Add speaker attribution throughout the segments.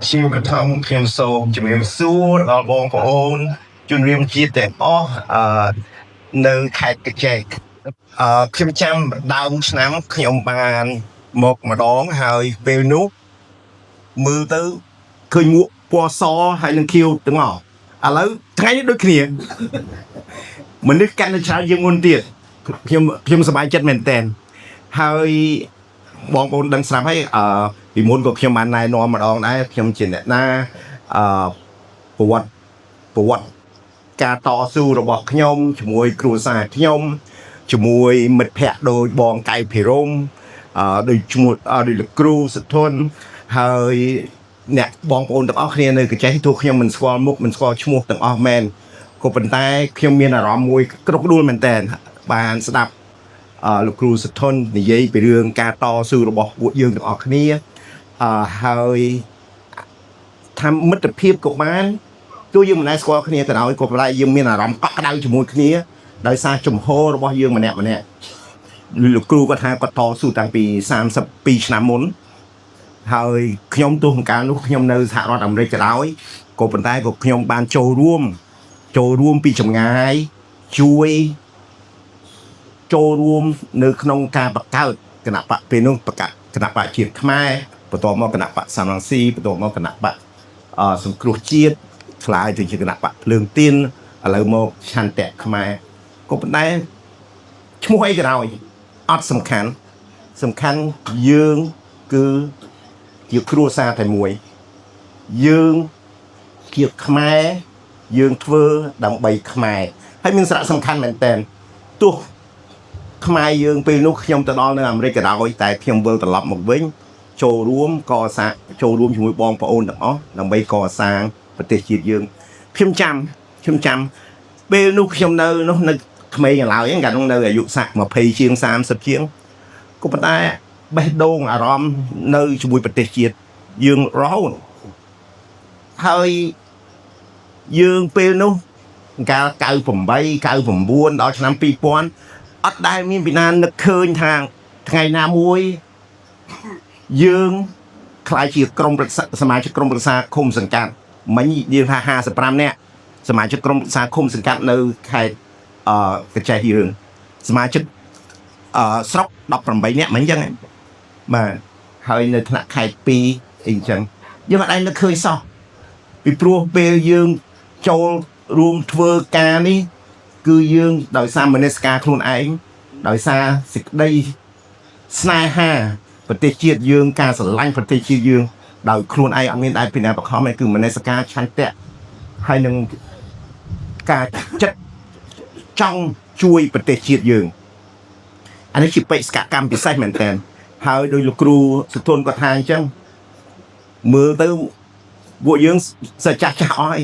Speaker 1: ជាកថាខ្ញុំសូមជំរាបសួរដល់បងប្អូនជនរួមជាតិទាំងអស់នៅខេត្តកញ្ចេះខ្ញុំចាំដើមឆ្នាំខ្ញុំបានមកម្ដងហើយពេលនោះមើលទៅឃើញមួកពណ៌សហើយនឹងខៀវទាំងអស់ឥឡូវថ្ងៃនេះដូចគ្នាមនុស្សកាន់តែច្រើនជាងមុនទៀតខ្ញុំសប្បាយចិត្តមែនតើហើយបងប្អូនដឹងស្រាប់ហើយពីមុនក៏ខ្ញុំបានណែនាំម្ដងដែរខ្ញុំជាអ្នកណាប្រវត្តិការតស៊ូរបស់ខ្ញុំជាមួយគ្រួសារខ្ញុំជាមួយមិត្តភ័ក្តិដូចបងកៃភិរមដូចឈ្មោះដូចលោកគ្រូសុធនហើយអ្នកបងប្អូនទាំងអស់គ្នានៅកញ្ចេះទោះខ្ញុំមិនស្គាល់មុខមិនស្គាល់ឈ្មោះទាំងអស់មែនក៏ប៉ុន្តែខ្ញុំមានអារម្មណ៍មួយគ្រប់ដួលមែនតើបានស្ដាប់លោកគ្រូសុធននិយាយពីរឿងការតស៊ូរបស់ពួកយើងទាំងអស់គ្នាហើយថាមិត្តភាពក៏បានទោះយើងមិនដែលស្គាល់គ្នាទៅហើយក៏ប៉ុន្តែយើងមានអារម្មណ៍កក់ក្ដៅជាមួយគ្នាដោយសារជំហររបស់យើងម្នាក់លោកគ្រូគាត់ថាគាត់តស៊ូតាំងពី32ឆ្នាំមុនហើយខ្ញុំទោះកាលនោះខ្ញុំនៅសហរដ្ឋអាមេរិកក៏ដោយក៏ប៉ុន្តែក៏ខ្ញុំបានចូលរួមពីចម្ងាយជួយចូលរួមនៅក្នុងការបង្កើតគណៈបកពេលនោះគណៈបកជាតិខ្មែរបន្ទាប់មកគណៈបកសំរងស៊ីបន្ទាប់មកគណៈបកសង្គ្រោះជាតិឆ្លាយទៅជាគណៈបកភ្លើងទៀនឥឡូវមកឆន្ទៈខ្មែរក៏ប៉ុន្តែឈ្មោះអីក៏ដោយអត់សំខាន់យើងគឺជាគ្រួសារតែមួយយើងជាខ្មែរយើងធ្វើដើម្បីខ្មែរហើយមានសារៈសំខាន់មែនតើទោះខ្មែរយើងពេលនោះខ្ញុំទៅដល់នៅអាមេរិកក៏ដោយតែខ្ញុំវិលត្រឡប់មកវិញចូលរួមកសាងចូលរួមជាមួយបងប្អូនទាំងអស់ដើម្បីកសាងប្រទេសជាតិយើងខ្ញុំចាំពេលនោះខ្ញុំនៅនោះនៅក្មេងឡើយហ្នឹងកាលនោះនៅអាយុ20ជាង30ជាងក៏ប៉ុន្តែបេះដូងអារម្មណ៍នៅជាមួយប្រទេសជាតិយើងរហូតហើយយើងពេលនោះកាល98 99ដល់ឆ្នាំ2000អត់ដែលមានពីណានឹកឃើញថាថ្ងៃណាមួយយើងខ្លាយជាសមាជិកក្រុមប្រឹក្សាឃុំសង្កាត់មិញយើងថា55នាក់សមាជិកក្រុមប្រឹក្សាឃុំសង្កាត់នៅខេត្តកញ្ចេះយើងសមាជិកស្រុក18នាក់មិញអញ្ចឹងបាទហើយនៅថ្នាក់ខេត្ត2អីអញ្ចឹងយើងអត់ដែលនឹកឃើញសោះពីព្រោះពេលយើងចូលរួមធ្វើការនេះគឺយើងដោយសារមនសិការខ្លួនឯងដោយសារសេចក្តីស្នេហាប្រទេសជាតិយើងការស្រឡាញ់ប្រទេសជាតិយើងដោយខ្លួនឯងអត់មានដែលពីណាបខំទេគឺមនសិការឆន្ទៈហើយនឹងការចិត្តចង់ជួយប្រទេសជាតិយើងអានេះជាបេសកកម្មពិសេសមែនតើហើយដោយលោកគ្រូសុធនគាត់ថាអញ្ចឹងមើលទៅពួកយើងសិស្សចាស់អស់ហើយ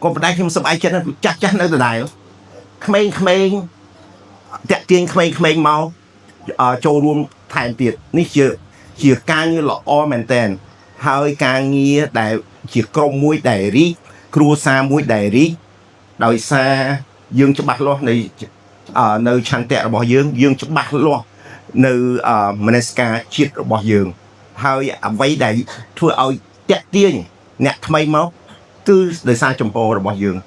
Speaker 1: ក៏ប៉ុន្តែខ្ញុំសប្បាយចិត្តចាស់នៅដដែលក្មេងតាក់ទាញក្មេងមកចូលរួមថែមទៀតនេះជាការងារល្អមែនតើហើយការងារដែលជាក្រុមមួយដែលរីកគ្រួសារមួយដែលរីកដោយសារយើងច្បាស់លាស់នៅឆន្ទៈរបស់យើងច្បាស់លាស់នៅមនសិការជាតិរបស់យើងហើយអ្វីដែលធ្វើឲ្យតាក់ទាញអ្នកថ្មីមកគឺដោយសារចំពោះរបស់យើង